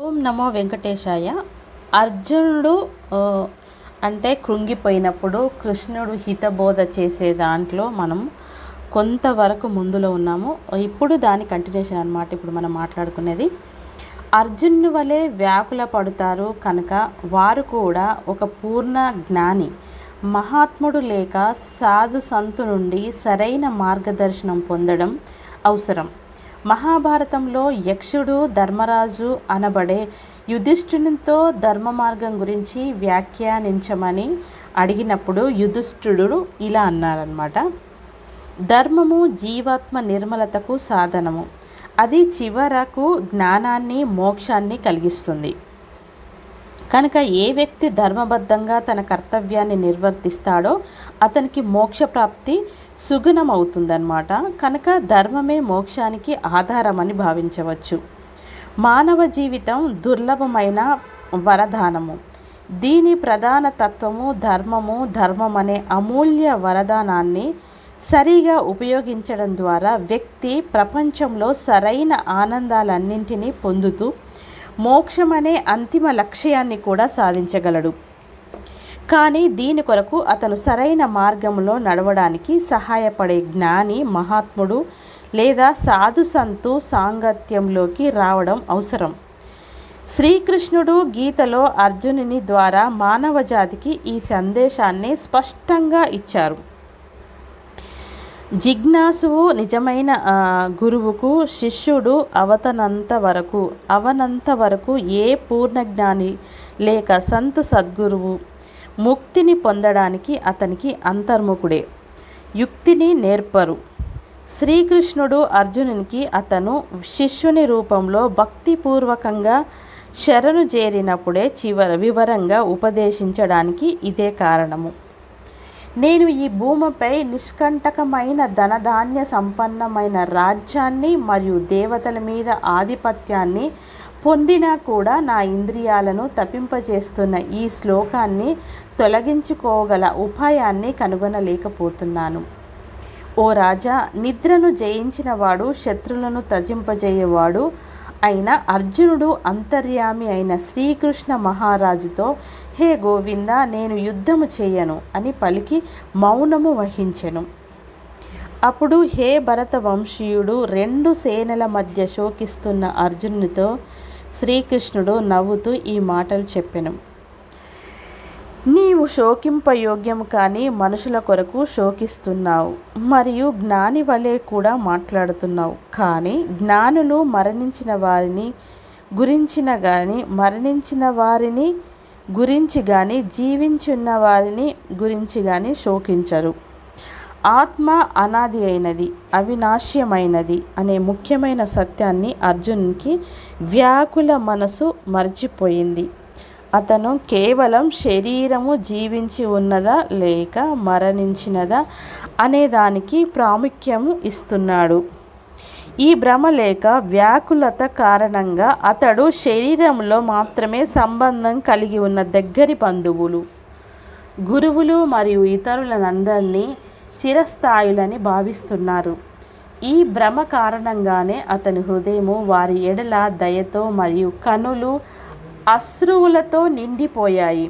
ఓం నమో వెంకటేశాయ. అర్జునుడు ఆ, అంటే కృంగిపోయినప్పుడు కృష్ణుడు హితబోధ చేసే దాంట్లో మనం కొంతవరకు ముందులో ఉన్నాము. ఇప్పుడు దాని కంటిన్యూషన్ అన్నమాట. ఇప్పుడు మనం మాట్లాడుకునేది అర్జునుని వలె వ్యాకుల పడుతారు కనుక వారు కూడా ఒక పూర్ణ జ్ఞాని మహాత్ముడు లేక సాధు సంతు నుండి సరైన మార్గదర్శనం పొందడం అవసరం. మహాభారతంలో యక్షుడు ధర్మరాజు అనబడే యుధిష్ఠిరునితో ధర్మ మార్గం గురించి వ్యాఖ్యానించమని అడిగినప్పుడు యుధిష్ఠిరుడు ఇలా అన్నారన్నమాట. ధర్మము జీవాత్మ నిర్మలతకు సాధనము. అది చివరకు జ్ఞానాన్ని మోక్షాన్ని కలిగిస్తుంది. కనుక ఏ వ్యక్తి ధర్మబద్ధంగా తన కర్తవ్యాన్ని నిర్వర్తిస్తాడో అతనికి మోక్షప్రాప్తి సుగుణమవుతుందన్నమాట. కనుక ధర్మమే మోక్షానికి ఆధారమని భావించవచ్చు. మానవ జీవితం దుర్లభమైన వరదానము. దీని ప్రధాన తత్వము ధర్మం అనే అమూల్య వరదానాన్ని సరిగా ఉపయోగించడం ద్వారా వ్యక్తి ప్రపంచంలో సరైన ఆనందాలన్నింటినీ పొందుతూ మోక్షం అనే అంతిమ లక్ష్యాన్ని కూడా సాధించగలడు. కానీ దీని కొరకు అతను సరైన మార్గంలో నడవడానికి సహాయపడే జ్ఞాని మహాత్ముడు లేదా సాధు సంతు సాంగత్యంలోకి రావడం అవసరం. శ్రీకృష్ణుడు గీతలో అర్జునుని ద్వారా మానవ జాతికి ఈ సందేశాన్ని స్పష్టంగా ఇచ్చారు. జిజ్ఞాసువు నిజమైన గురువుకు శిష్యుడు అవనంత వరకు ఏ పూర్ణజ్ఞాని లేక సంతు సద్గురువు ముక్తిని పొందడానికి అతనికి అంతర్ముఖుడే. యుక్తిని నేర్పరు. శ్రీకృష్ణుడు అర్జునునికి అతను శిష్యుని రూపంలో భక్తిపూర్వకంగా శరణు చేరినప్పుడే వివరంగా ఉపదేశించడానికి ఇదే కారణము. నేను ఈ భూమిపై నిష్కంటకమైన ధనధాన్య సంపన్నమైన రాజ్యాన్ని మరియు దేవతల మీద ఆధిపత్యాన్ని పొందినా కూడా నా ఇంద్రియాలను తప్పింపజేస్తున్న ఈ శ్లోకాన్ని తొలగించుకోగల ఉపాయాన్ని కనుగొనలేకపోతున్నాను. ఓ రాజా, నిద్రను జయించినవాడు శత్రులను త్యజింపజేయవాడు అయిన అర్జునుడు అంతర్యామి అయిన శ్రీకృష్ణ మహారాజుతో, హే గోవింద, నేను యుద్ధము చేయను అని పలికి మౌనము వహించెను. అప్పుడు హే భరత వంశీయుడు, 2 సేనల మధ్య శోకిస్తున్న అర్జునునితో శ్రీకృష్ణుడు నవ్వుతూ ఈ మాటలు చెప్పెను. నీవు శోకింపయోగ్యము కానీ మనుషుల కొరకు శోకిస్తున్నావు మరియు జ్ఞాని వలె కూడా మాట్లాడుతున్నావు. కానీ జ్ఞానులు మరణించిన వారిని గురించి కానీ జీవించున్న వారిని గురించి కానీ శోకించరు. ఆత్మ అనాది అయినది, అవినాశ్యమైనది అనే ముఖ్యమైన సత్యాన్ని అర్జునునికి వ్యాకుల మనసు మర్చిపోయింది. అతను కేవలం శరీరము జీవించి ఉన్నదా లేక మరణించినదా అనేదానికి ప్రాముఖ్యము ఇస్తున్నాడు. ఈ భ్రమ లేక వ్యాకులత కారణంగా అతడు శరీరంలో మాత్రమే సంబంధం కలిగి ఉన్న దగ్గరి బంధువులు, గురువులు మరియు ఇతరులందరినీ చిరస్థాయులని భావిస్తున్నారు. ఈ భ్రమ కారణంగానే అతని హృదయము వారి ఎడల దయతో మరియు కనులు అశ్రువులతో నిండిపోయాయి.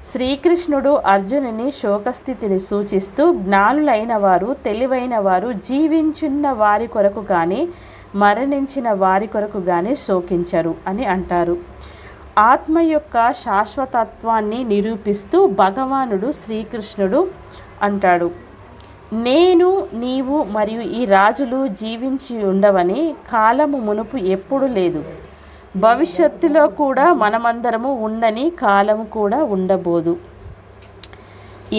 శ్రీకృష్ణుడు అర్జునుని శోకస్థితిని సూచిస్తూ, జ్ఞానులైన వారు, తెలివైన వారు జీవించున్న వారి కొరకు కానీ మరణించిన వారి కొరకు కానీ శోకించరు అని అంటారు. ఆత్మ యొక్క శాశ్వతత్వాన్ని నిరూపిస్తూ భగవానుడు శ్రీకృష్ణుడు అంటాడు, నేను, నీవు మరియు ఈ రాజులు జీవించి ఉండవని కాలము మునుపు ఎప్పుడు లేదు. భవిష్యత్తులో కూడా మనమందరము ఉండని కాలము కూడా ఉండబోదు.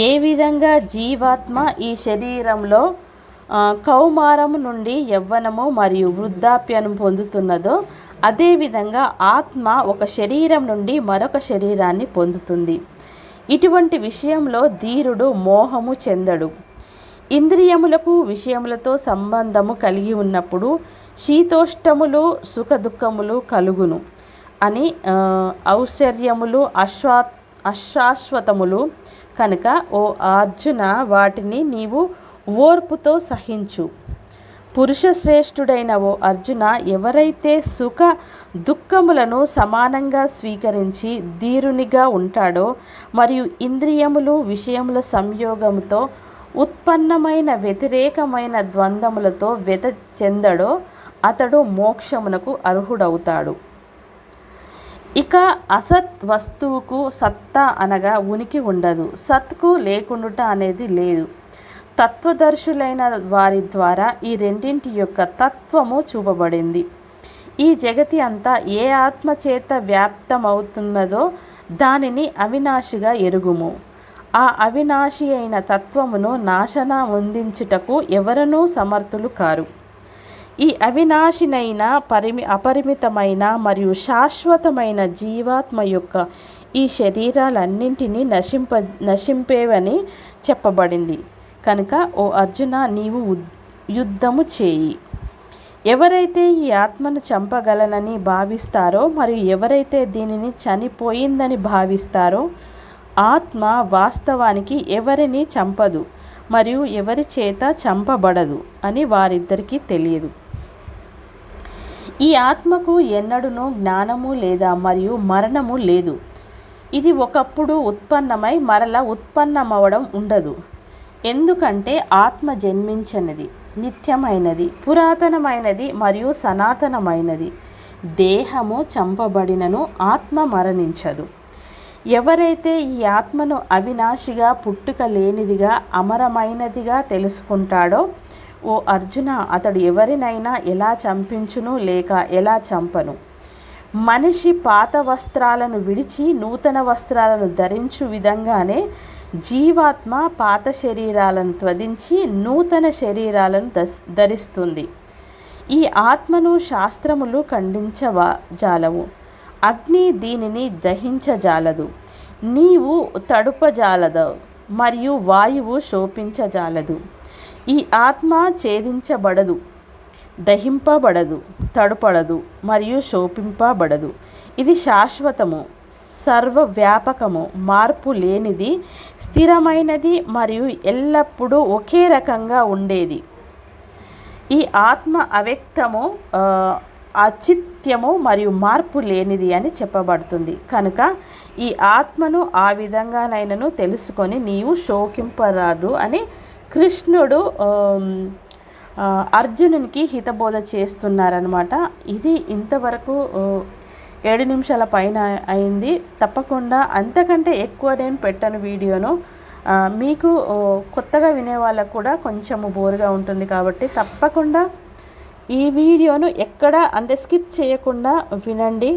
ఏ విధంగా జీవాత్మ ఈ శరీరంలో కౌమారము నుండి యవ్వనము మరియు వృద్ధాప్యను పొందుతున్నదో అదేవిధంగా ఆత్మ ఒక శరీరం నుండి మరొక శరీరాన్ని పొందుతుంది. ఇటువంటి విషయంలో ధీరుడు మోహము చెందడు. ఇంద్రియములకు విషయములతో సంబంధము కలిగి ఉన్నప్పుడు శీతోష్టములు సుఖదుఖములు కలుగును అని ఔశ్వర్యములు అశాశ్వతములు కనుక ఓ అర్జున, వాటిని నీవు ఓర్పుతో సహించు. పురుష శ్రేష్ఠుడైన ఓ అర్జున, ఎవరైతే సుఖ దుఃఖములను సమానంగా స్వీకరించి ధీరునిగా ఉంటాడో మరియు ఇంద్రియములు విషయముల సంయోగముతో ఉత్పన్నమైన వ్యతిరేకమైన ద్వంద్వములతో వ్యత చెందడో అతడు మోక్షమునకు అర్హుడవుతాడు. ఇక అసత్ వస్తువుకు సత్తా అనగా ఉనికి ఉండదు. సత్కు లేకుండుట అనేది లేదు. తత్వదర్శులైన వారి ద్వారా ఈ రెండింటి యొక్క తత్వము చూపబడింది. ఈ జగతి అంతా ఏ ఆత్మ చేత వ్యాప్తమవుతున్నదో దానిని అవినాశిగా ఎరుగుము. ఆ అవినాశి అయిన తత్వమును నాశన పొందించుటకు ఎవరనూ సమర్థులు కారు. ఈ అవినాశినైన అపరిమితమైన మరియు శాశ్వతమైన జీవాత్మ యొక్క ఈ శరీరాలన్నింటినీ నశింపేవని చెప్పబడింది. కనుక ఓ అర్జున, నీవు యుద్ధము చేయి. ఎవరైతే ఈ ఆత్మను చంపగలనని భావిస్తారో మరియు ఎవరైతే దీనిని చనిపోయిందని భావిస్తారో, ఆత్మ వాస్తవానికి ఎవరిని చంపదు మరియు ఎవరి చేత చంపబడదు అని వారిద్దరికీ తెలియదు. ఈ ఆత్మకు ఎన్నడూనూ జ్ఞానము లేదా మరియు మరణము లేదు. ఇది ఒకప్పుడు ఉత్పన్నమై మరలా ఉత్పన్నమవడం ఉండదు. ఎందుకంటే ఆత్మ జన్మించనిది, నిత్యమైనది, పురాతనమైనది మరియు సనాతనమైనది. దేహము చంపబడినను ఆత్మ మరణించదు. ఎవరైతే ఈ ఆత్మను అవినాశిగా, పుట్టుక లేనిదిగా, అమరమైనదిగా తెలుసుకుంటాడో, ఓ అర్జున, అతడు ఎవరినైనా ఎలా చంపించును లేక ఎలా చంపను. మనిషి పాత వస్త్రాలను విడిచి నూతన వస్త్రాలను ధరించు విధంగానే జీవాత్మ పాత శరీరాలను త్యజించి నూతన శరీరాలను ధరిస్తుంది. ఈ ఆత్మను శాస్త్రములు ఖండించజాలవు. అగ్ని దీనిని దహించజాలదు. నీవు తడుపజాలదు మరియు వాయువు శోపించజాలదు. ఈ ఆత్మ ఛేదించబడదు, దహింపబడదు, తడుపడదు మరియు శోపింపబడదు. ఇది శాశ్వతము, సర్వవ్యాపకము, మార్పు లేనిది, స్థిరమైనది మరియు ఎల్లప్పుడూ ఒకే రకంగా ఉండేది. ఈ ఆత్మ అవ్యక్తము, అచిత్యము మరియు మార్పు లేనిది అని చెప్పబడుతుంది. కనుక ఈ ఆత్మను ఆ విధంగానైనను తెలుసుకొని నీవు శోకింపరాదు అని కృష్ణుడు అర్జునునికి హితబోధ చేస్తున్నారనమాట. ఇది ఇంతవరకు 7 నిమిషాల పైన అయింది. తప్పకుండా అంతకంటే ఎక్కువ నేను పెట్టను వీడియోను. మీకు కొత్తగా వినే వాళ్ళకు కూడా కొంచెము బోరుగా ఉంటుంది కాబట్టి తప్పకుండా ఈ వీడియోను ఎక్కడ స్కిప్ చేయకుండా వినండి.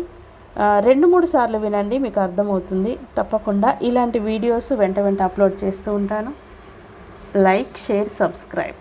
2-3 సార్లు వినండి, మీకు అర్థమవుతుంది. తప్పకుండా ఇలాంటి వీడియోస్ వెంట అప్లోడ్ చేస్తూ ఉంటాను. Like, share, subscribe.